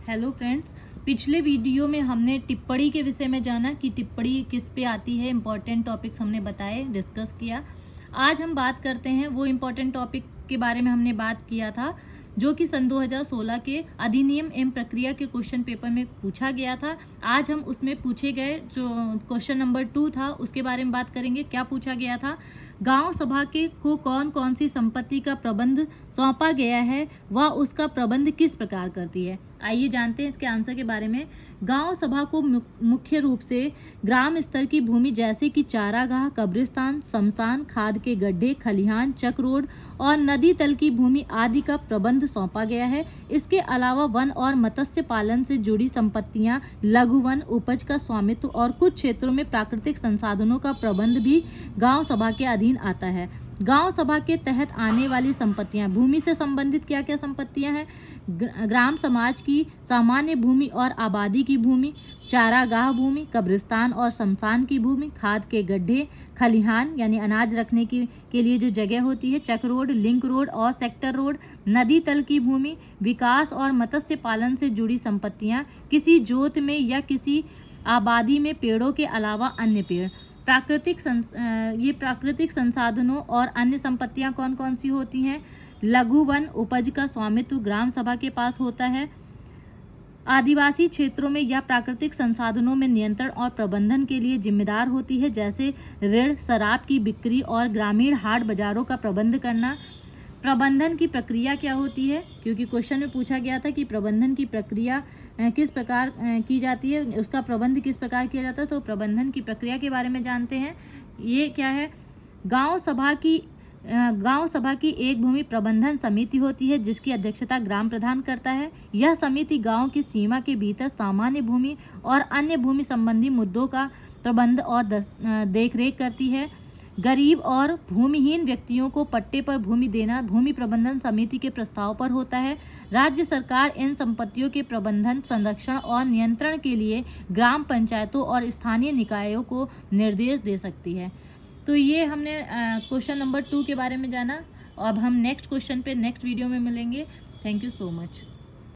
Hello friends, पिछले video में हमने टिप्पणी के विषय में जाना कि टिप्पणी किस पे आती है। इम्पॉर्टेंट टॉपिक्स हमने बताए, डिस्कस किया। आज हम बात करते हैं वो इम्पॉर्टेंट टॉपिक के बारे में हमने बात किया था जो कि सन 2016 के अधिनियम एवं प्रक्रिया के क्वेश्चन पेपर में पूछा गया था। आज हम उसमें पूछे गए जो क्वेश्चन नंबर 2 था उसके बारे में बात करेंगे। क्या पूछा गया था? गांव सभा के को कौन कौन सी संपत्ति का प्रबंध सौंपा गया है, वह उसका प्रबंध किस प्रकार करती है। आइए जानते हैं इसके आंसर के बारे में। गांव सभा को मुख्य रूप से ग्राम स्तर की भूमि जैसे कि चारागाह, कब्रिस्तान, शमशान, खाद के गड्ढे, खलिहान, चक रोड और नदी तल की भूमि आदि का प्रबंध सौंपा गया है। इसके अलावा वन और मत्स्य पालन से जुड़ी संपत्तियां, लघु वन, उपज का स्वामित्व और कुछ क्षेत्रों में प्राकृतिक संसाधनों का प्रबंध भी गांव सभा के अधीन आता है। गांव सभा के तहत आने वाली संपत्तियां, भूमि से संबंधित क्या क्या संपत्तियां हैं? ग्राम समाज की सामान्य भूमि और आबादी की भूमि, चारागाह भूमि, कब्रिस्तान और शमशान की भूमि, खाद के गड्ढे, खलिहान यानी अनाज रखने के लिए जो जगह होती है, चक रोड, लिंक रोड और सेक्टर रोड, नदी तल की भूमि, विकास और मत्स्य पालन से जुड़ी संपत्तियां, किसी जोत में या किसी आबादी में पेड़ों के अलावा अन्य पेड़, प्राकृतिक संसाधनों और अन्य संपत्तियां कौन कौन सी होती हैं? लघु वन, उपज का स्वामित्व ग्राम सभा के पास होता है। आदिवासी क्षेत्रों में या प्राकृतिक संसाधनों में नियंत्रण और प्रबंधन के लिए जिम्मेदार होती है, जैसे ऋण, शराब की बिक्री और ग्रामीण हाट बाजारों का प्रबंध करना। प्रबंधन की प्रक्रिया क्या होती है? क्योंकि क्वेश्चन में पूछा गया था कि प्रबंधन की प्रक्रिया किस प्रकार की जाती है, उसका प्रबंध किस प्रकार किया जाता है। तो प्रबंधन की प्रक्रिया के बारे में जानते हैं। ये क्या है? गांव सभा की एक भूमि प्रबंधन समिति होती है जिसकी अध्यक्षता ग्राम प्रधान करता है। यह समिति गांव की सीमा के भीतर सामान्य भूमि और अन्य भूमि संबंधी मुद्दों का प्रबंध और देखरेख करती है। गरीब और भूमिहीन व्यक्तियों को पट्टे पर भूमि देना भूमि प्रबंधन समिति के प्रस्ताव पर होता है। राज्य सरकार इन संपत्तियों के प्रबंधन, संरक्षण और नियंत्रण के लिए ग्राम पंचायतों और स्थानीय निकायों को निर्देश दे सकती है। तो ये हमने क्वेश्चन नंबर 2 के बारे में जाना। अब हम नेक्स्ट क्वेश्चन पे नेक्स्ट वीडियो में मिलेंगे। Thank you so much.